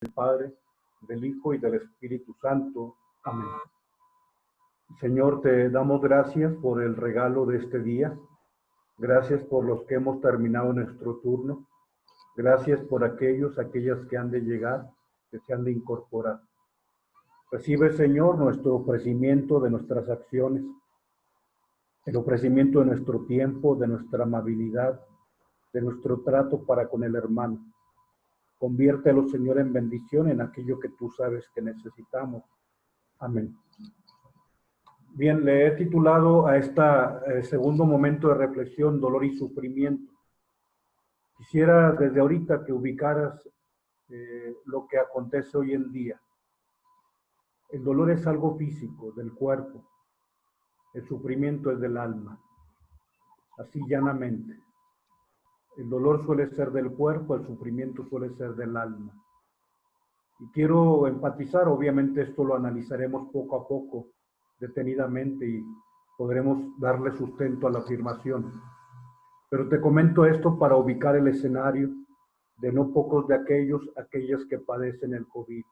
del Padre, del Hijo y del Espíritu Santo. Amén. Señor, te damos gracias por el regalo de este día. Gracias por los que hemos terminado nuestro turno. Gracias por aquellas que han de llegar, que se han de incorporar. Recibe, Señor, nuestro ofrecimiento de nuestras acciones, el ofrecimiento de nuestro tiempo, de nuestra amabilidad, de nuestro trato para con el hermano. Conviértelo, Señor, en bendición en aquello que tú sabes que necesitamos. Amén. Bien, le he titulado a este segundo momento de reflexión, dolor y sufrimiento. Quisiera desde ahorita que ubicaras lo que acontece hoy en día. El dolor es algo físico, del cuerpo. El sufrimiento es del alma. Así llanamente. El dolor suele ser del cuerpo, el sufrimiento suele ser del alma. Y quiero enfatizar, obviamente esto lo analizaremos poco a poco, detenidamente, y podremos darle sustento a la afirmación. Pero te comento esto para ubicar el escenario de no pocos de aquellas que padecen el COVID.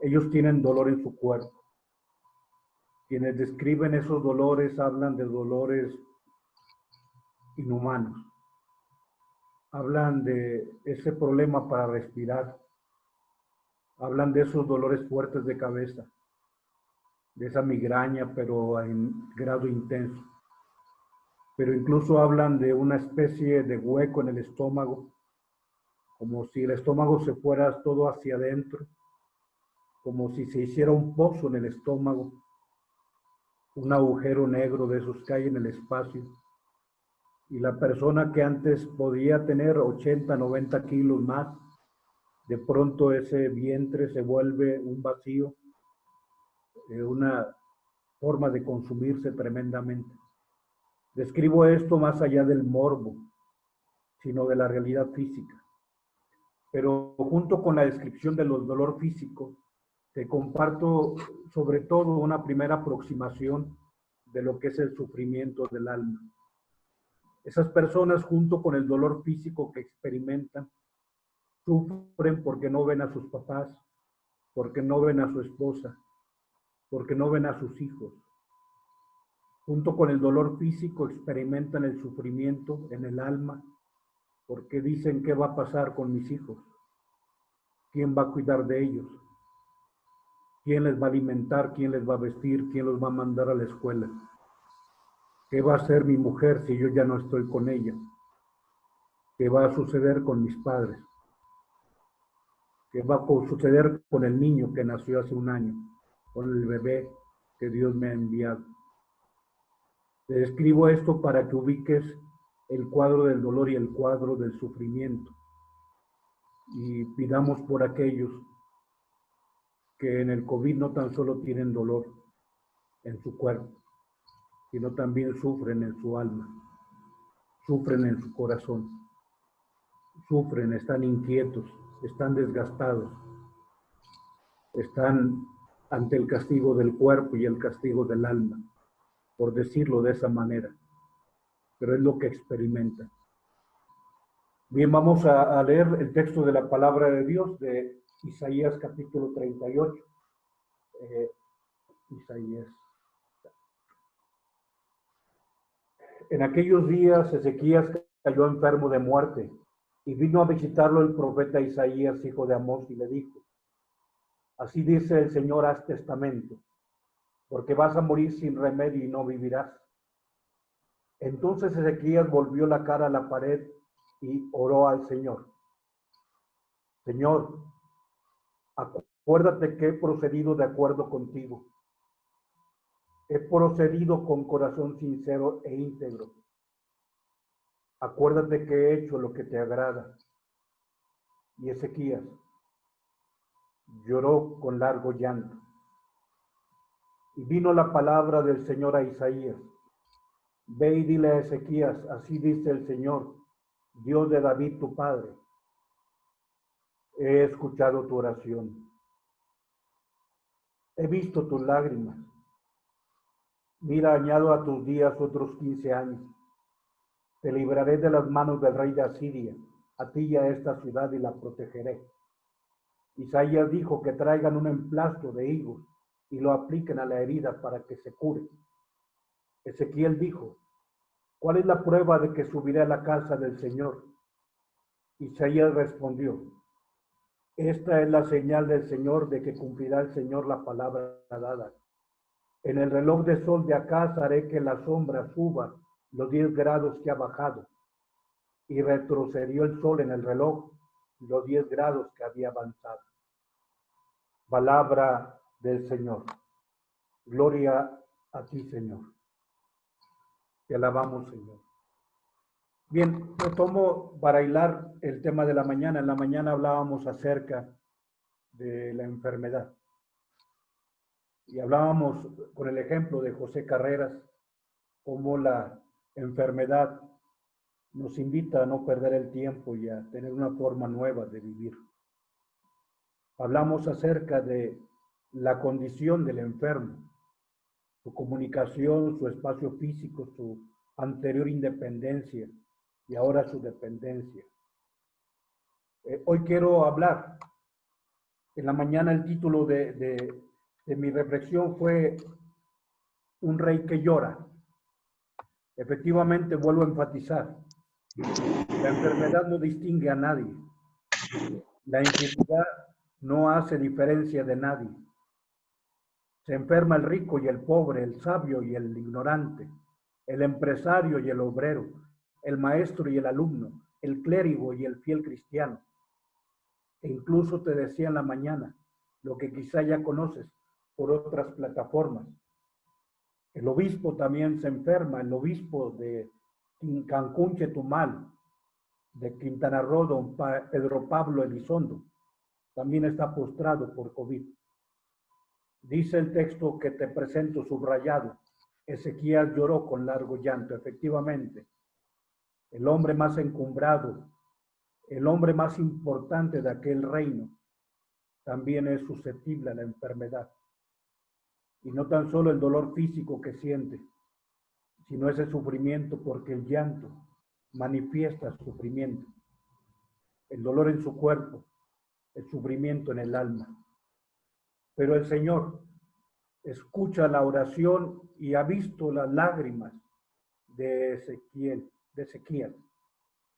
Ellos tienen dolor en su cuerpo. Quienes describen esos dolores hablan de dolores inhumanos. Hablan de ese problema para respirar. Hablan de esos dolores fuertes de cabeza, de esa migraña, pero en grado intenso. Pero incluso hablan de una especie de hueco en el estómago, como si el estómago se fuera todo hacia adentro, como si se hiciera un pozo en el estómago, un agujero negro de esos que hay en el espacio. Y la persona que antes podía tener 80, 90 kilos más, de pronto ese vientre se vuelve un vacío, una forma de consumirse tremendamente. Describo esto más allá del morbo, sino de la realidad física. Pero junto con la descripción del dolor físico, te comparto sobre todo una primera aproximación de lo que es el sufrimiento del alma. Esas personas, junto con el dolor físico que experimentan, sufren porque no ven a sus papás, porque no ven a su esposa, porque no ven a sus hijos. Junto con el dolor físico experimentan el sufrimiento en el alma, porque dicen: ¿qué va a pasar con mis hijos? ¿Quién va a cuidar de ellos? ¿Quién les va a alimentar? ¿Quién les va a vestir? ¿Quién los va a mandar a la escuela? ¿Qué va a hacer mi mujer si yo ya no estoy con ella? ¿Qué va a suceder con mis padres? ¿Qué va a suceder con el niño que nació hace un año? Con el bebé que Dios me ha enviado. Te describo esto para que ubiques el cuadro del dolor y el cuadro del sufrimiento. Y pidamos por aquellos que en el COVID no tan solo tienen dolor en su cuerpo, sino también sufren en su alma, sufren en su corazón, sufren, están inquietos, están desgastados, están ante el castigo del cuerpo y el castigo del alma, por decirlo de esa manera, pero es lo que experimentan. Bien, vamos a leer el texto de la palabra de Dios de Isaías capítulo 38. Isaías. En aquellos días Ezequías cayó enfermo de muerte y vino a visitarlo el profeta Isaías, hijo de Amós, y le dijo: así dice el Señor, haz testamento, porque vas a morir sin remedio y no vivirás. Entonces Ezequías volvió la cara a la pared y oró al Señor: Señor, acuérdate que he procedido de acuerdo contigo. He procedido con corazón sincero e íntegro. Acuérdate que he hecho lo que te agrada. Y Ezequías lloró con largo llanto. Y vino la palabra del Señor a Isaías: ve y dile a Ezequías, así dice el Señor, Dios de David tu padre: he escuchado tu oración, he visto tus lágrimas. Mira, añado a tus días otros 15 años. Te libraré de las manos del rey de Asiria, a ti y a esta ciudad, y la protegeré. Isaías dijo que traigan un emplasto de higos y lo apliquen a la herida para que se cure. Ezequiel dijo, ¿cuál es la prueba de que subiré a la casa del Señor? Isaías respondió, esta es la señal del Señor de que cumplirá el Señor la palabra dada. En el reloj de sol de acá haré que la sombra suba los 10 grados que ha bajado. Y retrocedió el sol en el reloj los 10 grados que había avanzado. Palabra del Señor. Gloria a ti, Señor. Te alabamos, Señor. Bien, retomo para hilar el tema de la mañana. En la mañana hablábamos acerca de la enfermedad. Y hablábamos con el ejemplo de José Carreras, cómo la enfermedad nos invita a no perder el tiempo y a tener una forma nueva de vivir. Hablamos acerca de la condición del enfermo, su comunicación, su espacio físico, su anterior independencia y ahora su dependencia. Hoy quiero hablar. En la mañana el título de mi reflexión fue Un rey que llora. Efectivamente, vuelvo a enfatizar, la enfermedad no distingue a nadie. La enfermedad no hace diferencia de nadie. Se enferma el rico y el pobre, el sabio y el ignorante, el empresario y el obrero, el maestro y el alumno, el clérigo y el fiel cristiano. E incluso te decía en la mañana, lo que quizá ya conoces por otras plataformas. El obispo también se enferma, el obispo de Cancún, Chetumal, de Quintana Roo, don Pedro Pablo Elizondo, también está postrado por COVID. Dice el texto que te presento subrayado, Ezequías lloró con largo llanto. Efectivamente, el hombre más encumbrado, el hombre más importante de aquel reino, también es susceptible a la enfermedad. Y no tan solo el dolor físico que siente, sino ese sufrimiento, porque el llanto manifiesta sufrimiento. El dolor en su cuerpo, el sufrimiento en el alma. Pero el Señor escucha la oración y ha visto las lágrimas de Ezequiel,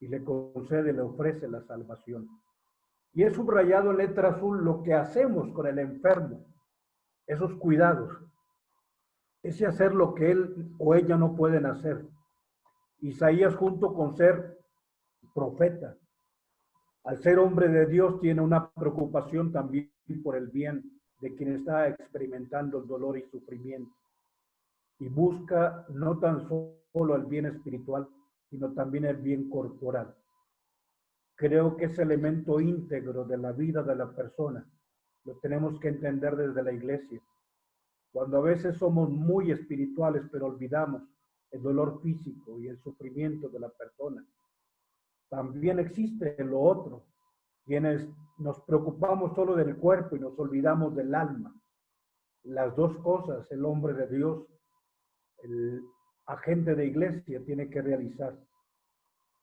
y le concede, le ofrece la salvación. Y es subrayado en letra azul lo que hacemos con el enfermo, esos cuidados, ese hacer lo que él o ella no pueden hacer. Isaías, junto con ser profeta, al ser hombre de Dios, tiene una preocupación también por el bien de quien está experimentando el dolor y sufrimiento. Y busca no tan solo el bien espiritual, sino también el bien corporal. Creo que ese elemento íntegro de la vida de la persona lo tenemos que entender desde la iglesia. Cuando a veces somos muy espirituales, pero olvidamos el dolor físico y el sufrimiento de la persona. También existe lo otro, quienes nos preocupamos solo del cuerpo y nos olvidamos del alma. Las dos cosas el hombre de Dios, el agente de iglesia, tiene que realizar.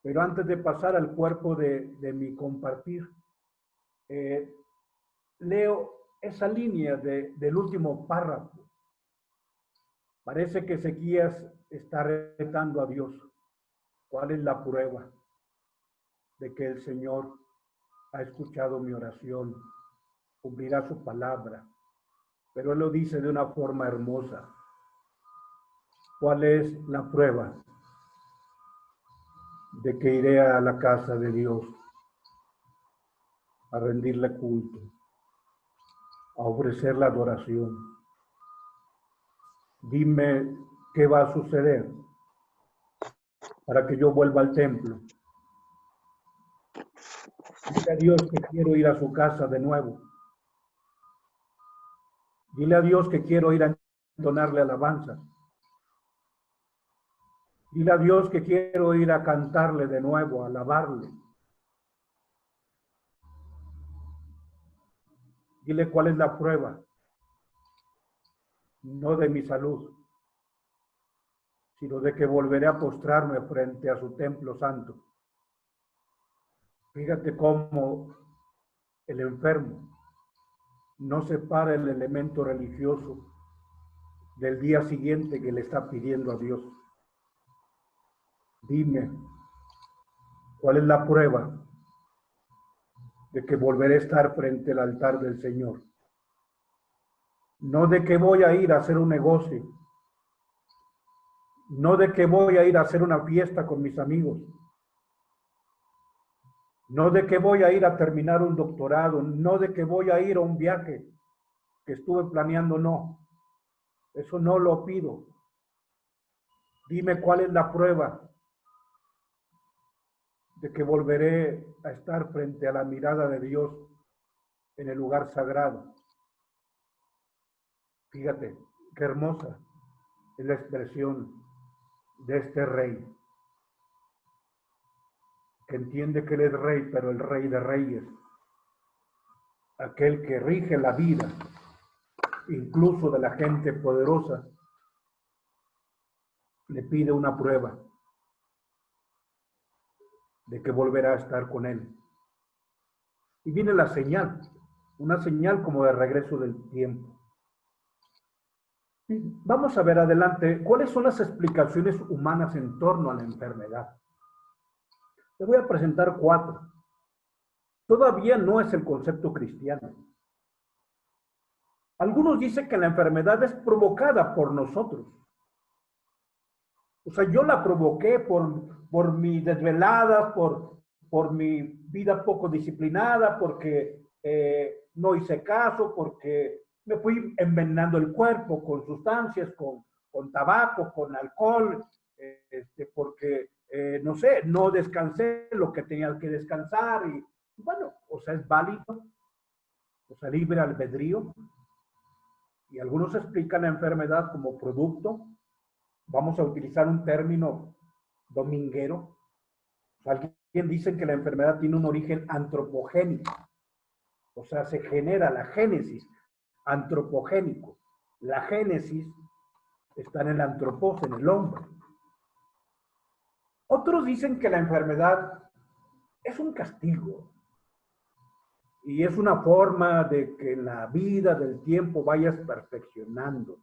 Pero antes de pasar al cuerpo de mi compartir, leo esa línea del último párrafo. Parece que Ezequías está retando a Dios. ¿Cuál es la prueba de que el Señor ha escuchado mi oración, cumplirá su palabra? Pero él lo dice de una forma hermosa. ¿Cuál es la prueba de que iré a la casa de Dios a rendirle culto, a ofrecer la adoración? Dime qué va a suceder para que yo vuelva al templo. Dile a Dios que quiero ir a su casa de nuevo. Dile a Dios que quiero ir a entonarle alabanza. Dile a Dios que quiero ir a cantarle de nuevo, a alabarle. Dile cuál es la prueba, no de mi salud, sino de que volveré a postrarme frente a su templo santo. Fíjate cómo el enfermo no separa el elemento religioso del día siguiente que le está pidiendo a Dios. Dime, ¿cuál es la prueba de que volveré a estar frente al altar del Señor? No de que voy a ir a hacer un negocio, no de que voy a ir a hacer una fiesta con mis amigos, no de que voy a ir a terminar un doctorado, no de que voy a ir a un viaje que estuve planeando, no. Eso no lo pido. Dime cuál es la prueba de que volveré a estar frente a la mirada de Dios en el lugar sagrado. Fíjate, qué hermosa es la expresión de este rey, que entiende que él es rey, pero el rey de reyes, aquel que rige la vida, incluso de la gente poderosa, le pide una prueba de que volverá a estar con él. Y viene la señal, una señal como de regreso del tiempo. Vamos a ver adelante cuáles son las explicaciones humanas en torno a la enfermedad. Te voy a presentar 4. Todavía no es el concepto cristiano. Algunos dicen que la enfermedad es provocada por nosotros. O sea, yo la provoqué por mi desvelada, por mi vida poco disciplinada, porque no hice caso, porque me fui envenenando el cuerpo con sustancias, con tabaco, con alcohol, porque, no sé, no descansé lo que tenía que descansar. Y bueno, o sea, es válido, o sea, libre albedrío. Y algunos explican la enfermedad como producto. Vamos a utilizar un término dominguero. Alguien dice que la enfermedad tiene un origen antropogénico. O sea, se genera la génesis antropogénico. La génesis está en el antropos, en el hombre. Otros dicen que la enfermedad es un castigo y es una forma de que en la vida del tiempo vayas perfeccionando.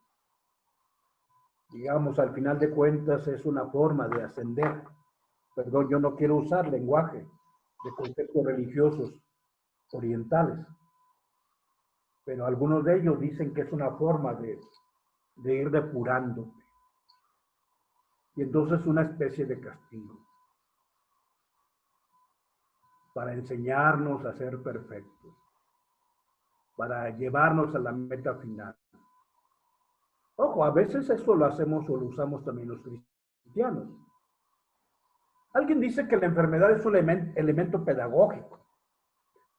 Digamos, al final de cuentas es una forma de ascender. Perdón, yo no quiero usar lenguaje de conceptos religiosos orientales, pero algunos de ellos dicen que es una forma de ir depurando. Y entonces una especie de castigo para enseñarnos a ser perfectos, para llevarnos a la meta final. Ojo, a veces eso lo hacemos o lo usamos también los cristianos. Alguien dice que la enfermedad es un elemento pedagógico,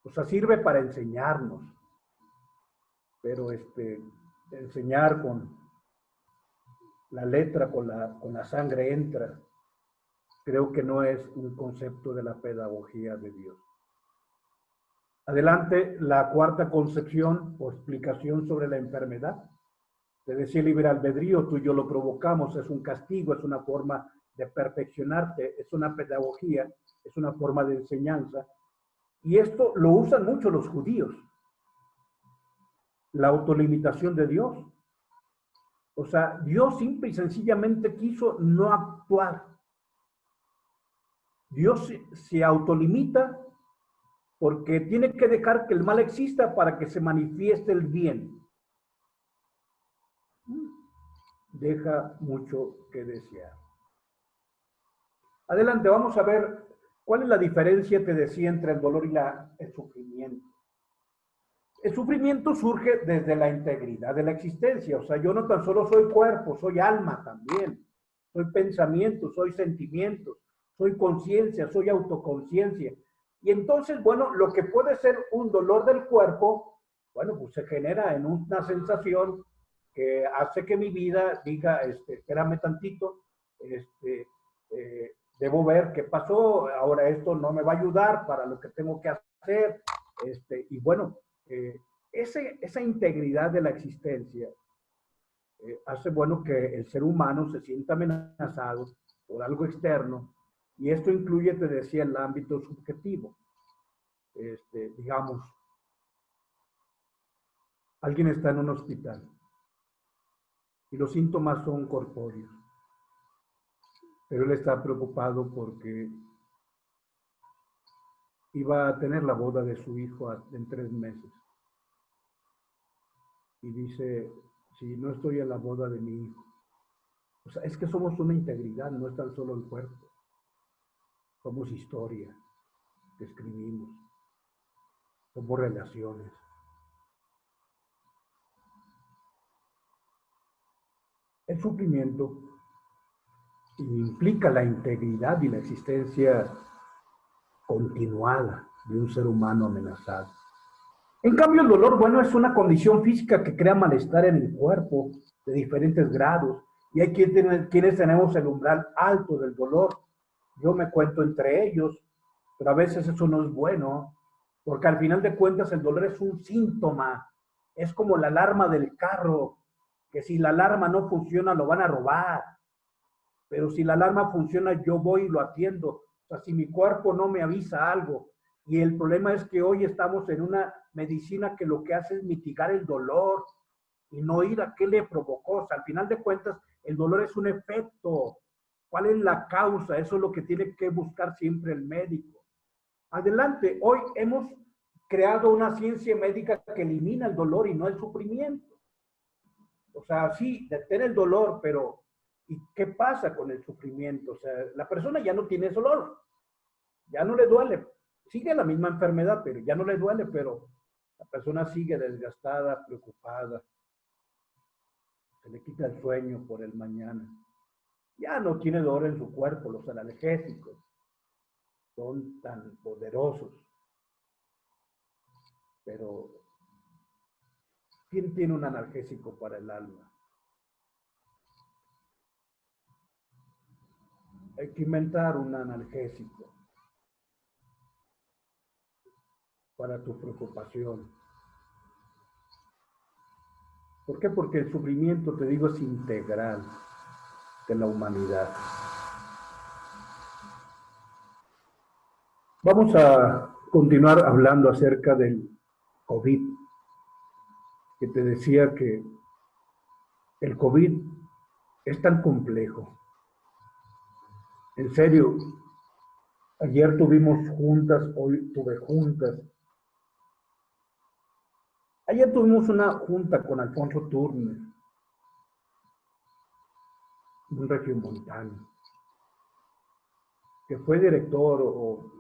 o sea, sirve para enseñarnos, pero enseñar con la letra, con la sangre entra, creo que no es un concepto de la pedagogía de Dios. Adelante, la 4ª concepción o explicación sobre la enfermedad. Te decía, libre albedrío, tú y yo lo provocamos, es un castigo, es una forma de perfeccionarte, es una pedagogía, es una forma de enseñanza. Y esto lo usan mucho los judíos. La autolimitación de Dios. O sea, Dios simple y sencillamente quiso no actuar. Dios se autolimita porque tiene que dejar que el mal exista para que se manifieste el bien. Deja mucho que desear. Adelante, vamos a ver cuál es la diferencia, te decía, entre el dolor y el sufrimiento. El sufrimiento surge desde la integridad de la existencia. O sea, yo no tan solo soy cuerpo, soy alma también. Soy pensamiento, soy sentimientos, soy conciencia, soy autoconciencia. Y entonces, bueno, lo que puede ser un dolor del cuerpo, bueno, pues se genera en una sensación que hace que mi vida diga, espérame tantito, debo ver qué pasó, ahora esto no me va a ayudar para lo que tengo que hacer, y bueno, esa integridad de la existencia hace, bueno, que el ser humano se sienta amenazado por algo externo, y esto incluye, te decía, el ámbito subjetivo. Digamos, Alguien está en un hospital y los síntomas son corpóreos, pero él está preocupado porque iba a tener la boda de su hijo en 3 meses. Y dice, si no estoy en la boda de mi hijo, o sea, es que somos una integridad, no es tan solo el cuerpo. Somos historia que escribimos, somos relaciones. El sufrimiento implica la integridad y la existencia continuada de un ser humano amenazado. En cambio, el dolor, bueno, es una condición física que crea malestar en el cuerpo de diferentes grados. Y hay quienes tenemos el umbral alto del dolor. Yo me cuento entre ellos, pero a veces eso no es bueno, porque al final de cuentas el dolor es un síntoma. Es como la alarma del carro, que si la alarma no funciona lo van a robar. Pero si la alarma funciona, yo voy y lo atiendo. O sea, si mi cuerpo no me avisa algo. Y el problema es que hoy estamos en una medicina que lo que hace es mitigar el dolor y no ir a qué le provocó. O sea, al final de cuentas, el dolor es un efecto. ¿Cuál es la causa? Eso es lo que tiene que buscar siempre el médico. Adelante, hoy hemos creado una ciencia médica que elimina el dolor y no el sufrimiento. O sea, sí, detén el dolor, pero ¿y qué pasa con el sufrimiento? O sea, la persona ya no tiene dolor, ya no le duele, sigue la misma enfermedad, pero ya no le duele, pero la persona sigue desgastada, preocupada, se le quita el sueño por el mañana. Ya no tiene dolor en su cuerpo, los analgésicos son tan poderosos, pero ¿quién tiene un analgésico para el alma? Hay que inventar un analgésico para tu preocupación. ¿Por qué? Porque el sufrimiento, te digo, es integral de la humanidad. Vamos a continuar hablando acerca del COVID, que te decía que el COVID es tan complejo. En serio, ayer tuvimos juntas, hoy tuve juntas. Ayer tuvimos una junta con Alfonso Turner, un regiomontano, que fue director o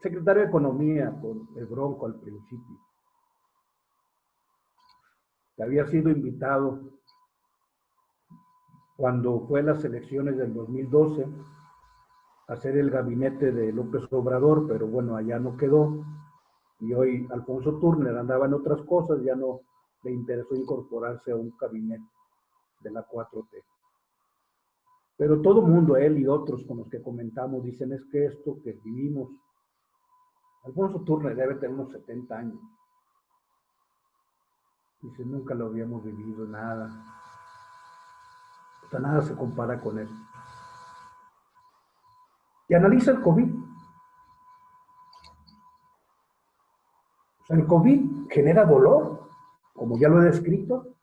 secretario de Economía con el Bronco al principio. Que había sido invitado cuando fue las elecciones del 2012 a ser el gabinete de López Obrador, pero bueno, allá no quedó. Y hoy Alfonso Turner andaba en otras cosas, ya no le interesó incorporarse a un gabinete de la 4T. Pero todo mundo, él y otros con los que comentamos, dicen es que esto que vivimos, Alfonso Turner debe tener unos 70 años. Dice, nunca lo habíamos vivido, nada. O sea, nada se compara con él. Y analiza el COVID. O sea, el COVID genera dolor, como ya lo he descrito,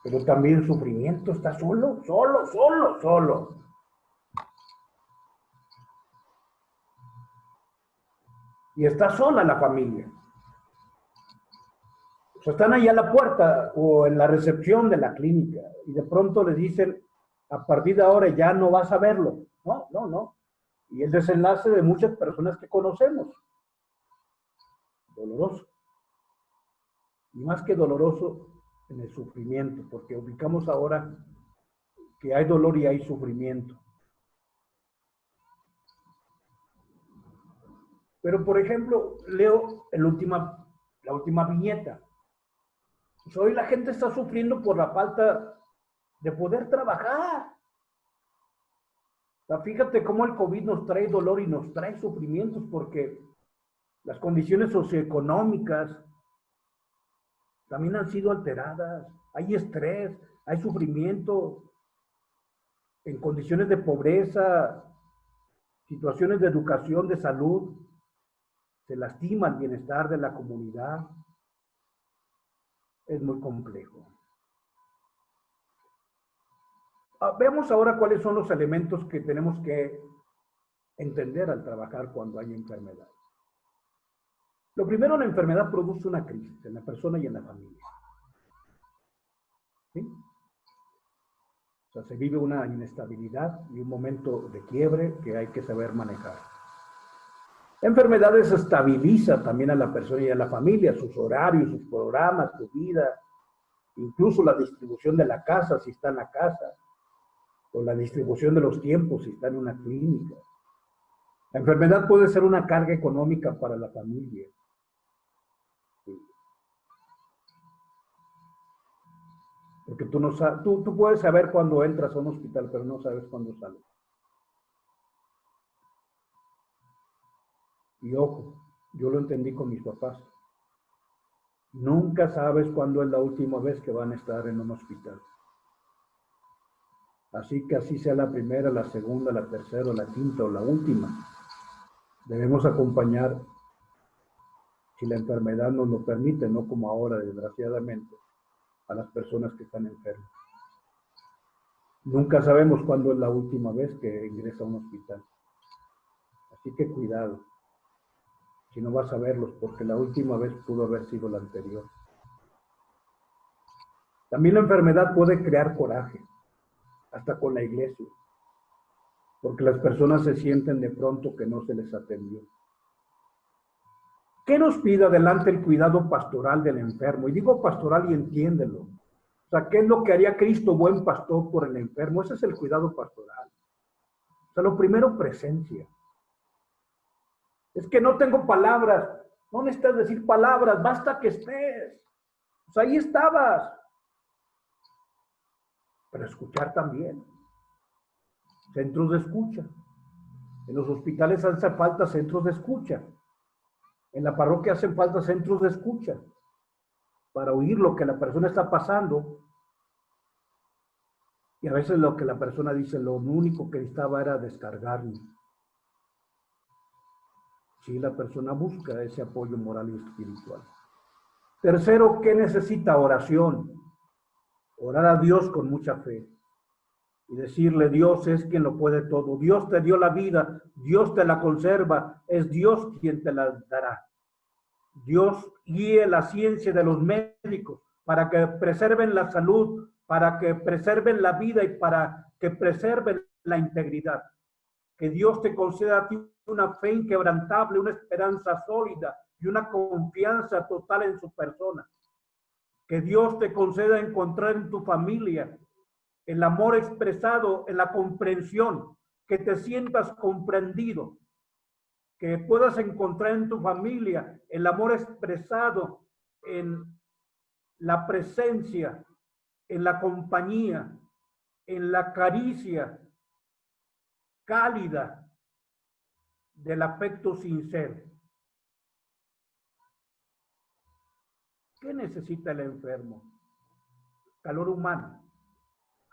pero también sufrimiento. Está solo. Y está sola la familia. O sea, están ahí a la puerta o en la recepción de la clínica y de pronto les dicen, a partir de ahora ya no vas a verlo. No. Y el desenlace de muchas personas que conocemos. Doloroso. Y más que doloroso, en el sufrimiento, porque ubicamos ahora que hay dolor y hay sufrimiento. Pero, por ejemplo, leo la última viñeta. Pues hoy la gente está sufriendo por la falta de poder trabajar. O sea, fíjate cómo el COVID nos trae dolor y nos trae sufrimientos, porque las condiciones socioeconómicas también han sido alteradas. Hay estrés, hay sufrimiento en condiciones de pobreza, situaciones de educación, de salud. se lastima el bienestar de la comunidad. Es muy complejo. Veamos ahora cuáles son los elementos que tenemos que entender al trabajar cuando hay enfermedad. Lo primero, la enfermedad produce una crisis en la persona y en la familia. ¿Sí? O sea, se vive una inestabilidad y un momento de quiebre que hay que saber manejar. La enfermedad desestabiliza también a la persona y a la familia, sus horarios, sus programas, su vida, incluso la distribución de la casa, si está en la casa, o la distribución de los tiempos, si está en una clínica. La enfermedad puede ser una carga económica para la familia. Sí. Porque tú, no sabes, tú puedes saber cuándo entras a un hospital, pero no sabes cuándo sales. Y ojo, yo lo entendí con mis papás. Nunca sabes cuándo es la última vez que van a estar en un hospital. Así que así sea la primera, la segunda, la tercera, la quinta o la última, debemos acompañar, si la enfermedad nos lo permite, no como ahora, desgraciadamente, a las personas que están enfermas. Nunca sabemos cuándo es la última vez que ingresa a un hospital. Así que cuidado, si no vas a verlos, porque la última vez pudo haber sido la anterior. También la enfermedad puede crear coraje, hasta con la iglesia, porque las personas se sienten de pronto que no se les atendió. ¿Qué nos pide adelante el cuidado pastoral del enfermo? Y digo pastoral y entiéndelo. O sea, ¿qué es lo que haría Cristo, buen pastor, por el enfermo? Ese es el cuidado pastoral. O sea, lo primero, presencia. Es que no tengo palabras. No necesitas decir palabras, basta que estés. O sea, ahí estabas. Pero escuchar también. Centros de escucha. En los hospitales hace falta centros de escucha. En la parroquia hacen falta centros de escucha para oír lo que la persona está pasando. Y a veces lo que la persona dice, lo único que necesitaba era descargarlo. Si la persona busca ese apoyo moral y espiritual. Tercero, ¿qué necesita? Oración. Orar a Dios con mucha fe. Y decirle, Dios es quien lo puede todo. Dios te dio la vida, Dios te la conserva, es Dios quien te la dará. Dios guíe la ciencia de los médicos para que preserven la salud, para que preserven la vida y para que preserven la integridad. Que Dios te conceda a ti una fe inquebrantable, una esperanza sólida y una confianza total en su persona. Que Dios te conceda encontrar en tu familia el amor expresado en la comprensión, que te sientas comprendido, que puedas encontrar en tu familia el amor expresado en la presencia, en la compañía, en la caricia cálida del afecto sincero. ¿Qué necesita el enfermo? Calor humano.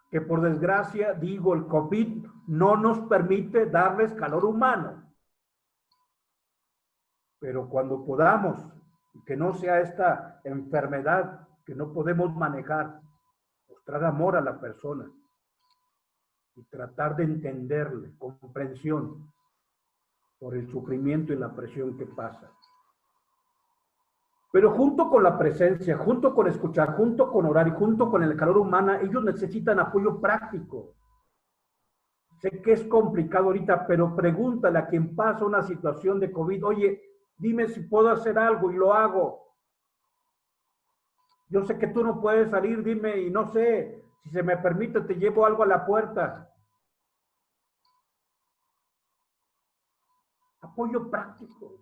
Que por desgracia, digo, el COVID no nos permite darles calor humano. Pero cuando podamos, que no sea esta enfermedad que no podemos manejar, mostrar amor a la persona y tratar de entenderle, comprensión por el sufrimiento y la presión que pasa. Pero junto con la presencia, junto con escuchar, junto con orar y junto con el calor humano, ellos necesitan apoyo práctico. Sé que es complicado ahorita, pero pregúntale a quien pasa una situación de COVID, oye, dime si puedo hacer algo y lo hago. Yo sé que tú no puedes salir, dime, y no sé, si se me permite, te llevo algo a la puerta. Apoyo práctico.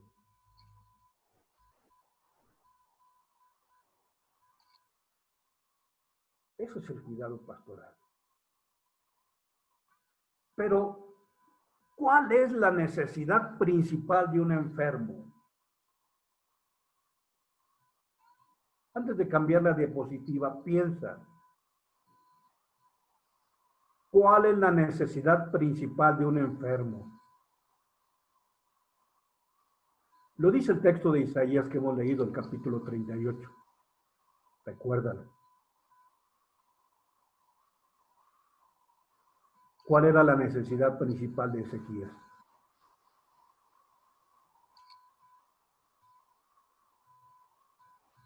Eso es el cuidado pastoral. Pero, ¿cuál es la necesidad principal de un enfermo? Antes de cambiar la diapositiva, piensa, ¿cuál es la necesidad principal de un enfermo? Lo dice el texto de Isaías que hemos leído, el capítulo 38. Recuérdalo. ¿Cuál era la necesidad principal de Ezequías?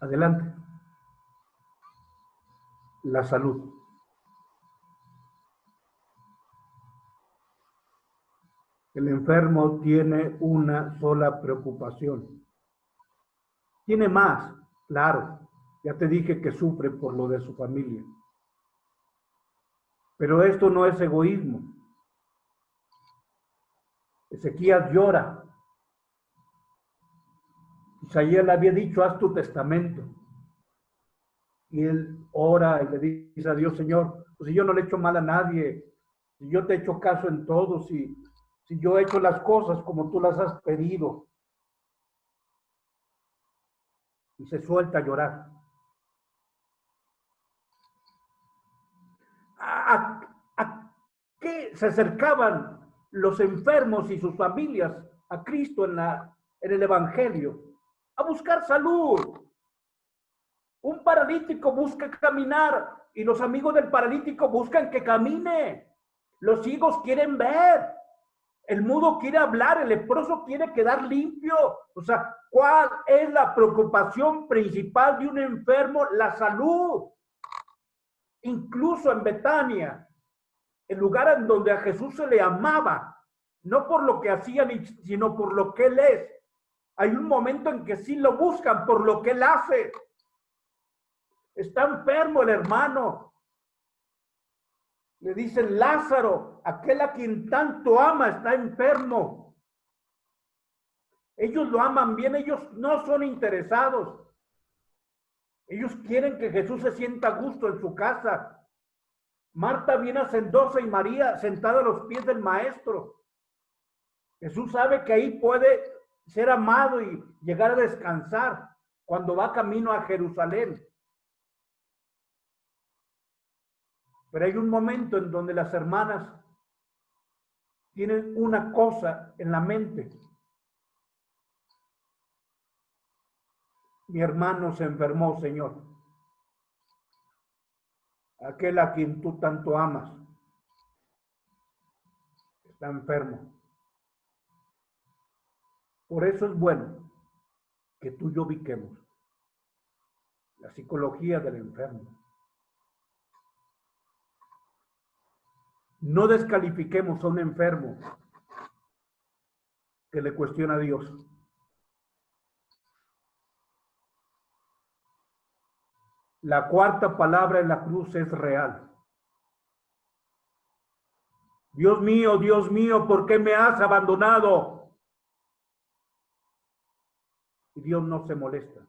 Adelante. La salud. El enfermo tiene una sola preocupación. Tiene más, claro. Ya te dije que sufre por lo de su familia. Pero esto no es egoísmo. Ezequías llora. Isaías le había dicho, haz tu testamento. Y él ora y le dice a Dios, Señor, pues si yo no le he hecho mal a nadie, si yo te he hecho caso en todo, si yo he hecho las cosas como tú las has pedido. Y se suelta a llorar. ¿A qué se acercaban los enfermos y sus familias a Cristo en el Evangelio? A buscar salud. Un paralítico busca caminar y los amigos del paralítico buscan que camine. Los ciegos quieren ver. El mudo quiere hablar, el leproso quiere quedar limpio. O sea, ¿cuál es la preocupación principal de un enfermo? La salud. Incluso en Betania, el lugar en donde a Jesús se le amaba, no por lo que hacía, sino por lo que él es. Hay un momento en que sí lo buscan por lo que él hace. Está enfermo el hermano. Le dicen, Lázaro, aquel a quien tanto ama, está enfermo. Ellos lo aman bien, ellos no son interesados. Ellos quieren que Jesús se sienta a gusto en su casa. Marta viene hacendosa y María sentada a los pies del maestro. Jesús sabe que ahí puede ser amado y llegar a descansar cuando va camino a Jerusalén. Pero hay un momento en donde las hermanas tienen una cosa en la mente. Mi hermano se enfermó, Señor. Aquel a quien tú tanto amas está enfermo. Por eso es bueno que tú y yo ubiquemos la psicología del enfermo. No descalifiquemos a un enfermo que le cuestiona a Dios. La cuarta palabra en la cruz es real. Dios mío, ¿por qué me has abandonado? Y Dios no se molesta.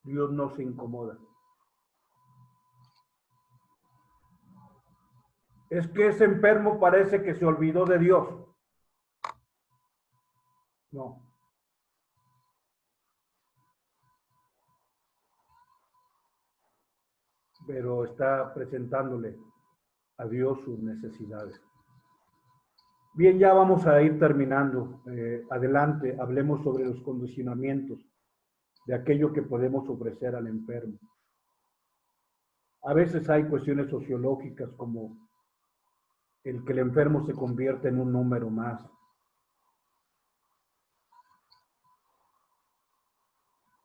Dios no se incomoda. Es que ese enfermo parece que se olvidó de Dios. No. Pero está presentándole a Dios sus necesidades. Bien, ya vamos a ir terminando. Adelante, hablemos sobre los condicionamientos de aquello que podemos ofrecer al enfermo. A veces hay cuestiones sociológicas como el que el enfermo se convierte en un número más.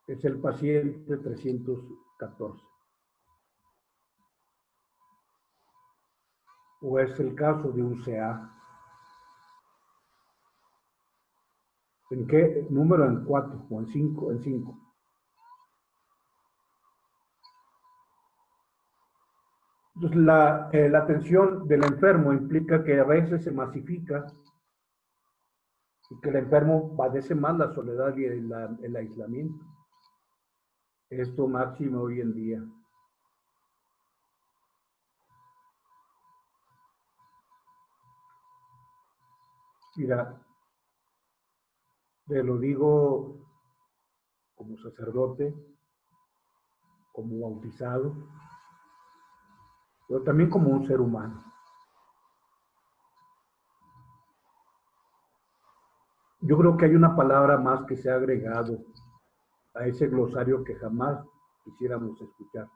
Es el paciente 314. O es el caso de un CA. ¿En qué número? En 4 o en 5. En 5. Entonces, la atención del enfermo implica que a veces se masifica y que el enfermo padece más la soledad y el aislamiento. Esto máximo hoy en día. Mira, te lo digo como sacerdote, como bautizado, pero también como un ser humano. yo creo que hay una palabra más que se ha agregado a ese glosario que jamás quisiéramos escuchar.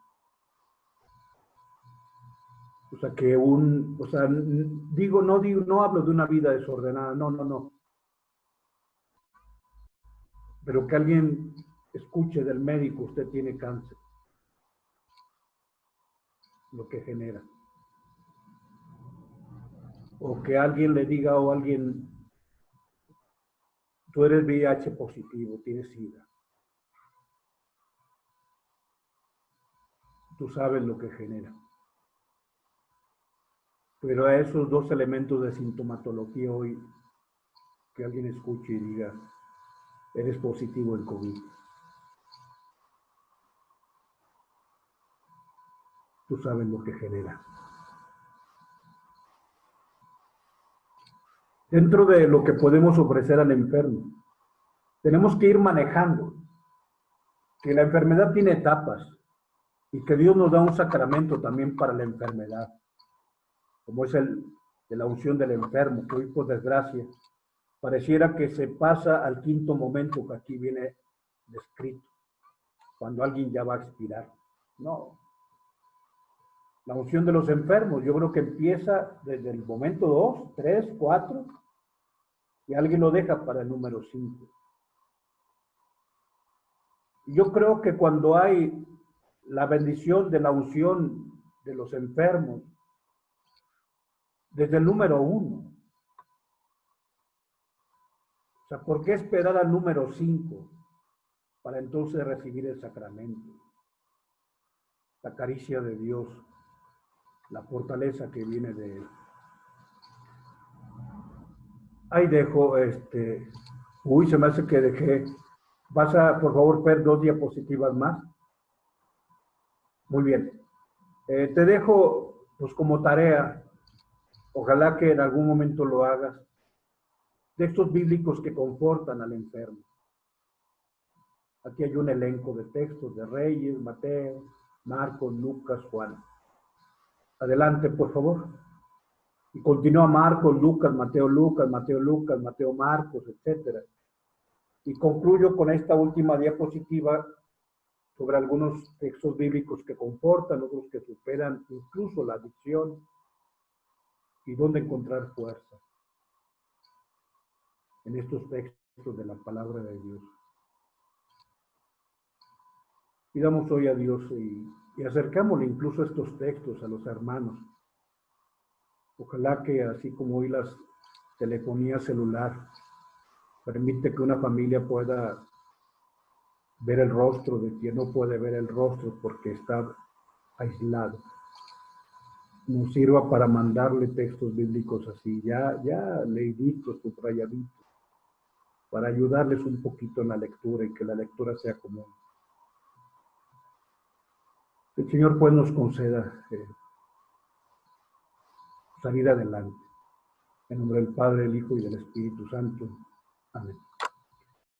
O sea, no hablo de una vida desordenada, no. Pero que alguien escuche del médico, usted tiene cáncer, lo que genera. O que alguien le diga o alguien, tú eres VIH positivo, tienes SIDA. Tú sabes lo que genera. Pero a esos dos elementos de sintomatología hoy, que alguien escuche y diga, eres positivo en COVID. Tú sabes lo que genera. Dentro de lo que podemos ofrecer al enfermo, tenemos que ir manejando que la enfermedad tiene etapas y que Dios nos da un sacramento también para la enfermedad, como es el de la unción del enfermo, que hoy por desgracia pareciera que se pasa al quinto momento que aquí viene descrito, cuando alguien ya va a expirar. No. La unción de los enfermos, yo creo que empieza desde el momento 2, 3, 4, y alguien lo deja para el número 5. Yo creo que cuando hay la bendición de la unción de los enfermos, desde el número 1, o sea, ¿por qué esperar al número 5 para entonces recibir el sacramento? La caricia de Dios, la fortaleza que viene de Él. Ahí dejo, se me hace que dejé. Vas a, por favor, ver 2 diapositivas más. Muy bien. Te dejo, pues como tarea, ojalá que en algún momento lo hagas, textos bíblicos que confortan al enfermo. Aquí hay un elenco de textos de Reyes, Mateo, Marcos, Lucas, Juan. Adelante, por favor. Y continúa Marcos, Lucas, Mateo, Marcos, etc. Y concluyo con esta última diapositiva sobre algunos textos bíblicos que confortan, otros que superan incluso la adicción y dónde encontrar fuerza en estos textos de la palabra de Dios. Pidamos hoy a Dios y acercámosle incluso estos textos a los hermanos. Ojalá que así como hoy las telefonía celular permite que una familia pueda ver el rostro de quien no puede ver el rostro porque está aislado, nos sirva para mandarle textos bíblicos así, ya leíditos, subrayaditos, para ayudarles un poquito en la lectura y que la lectura sea común. El Señor pues nos conceda salir adelante. En nombre del Padre, del Hijo y del Espíritu Santo. Amén.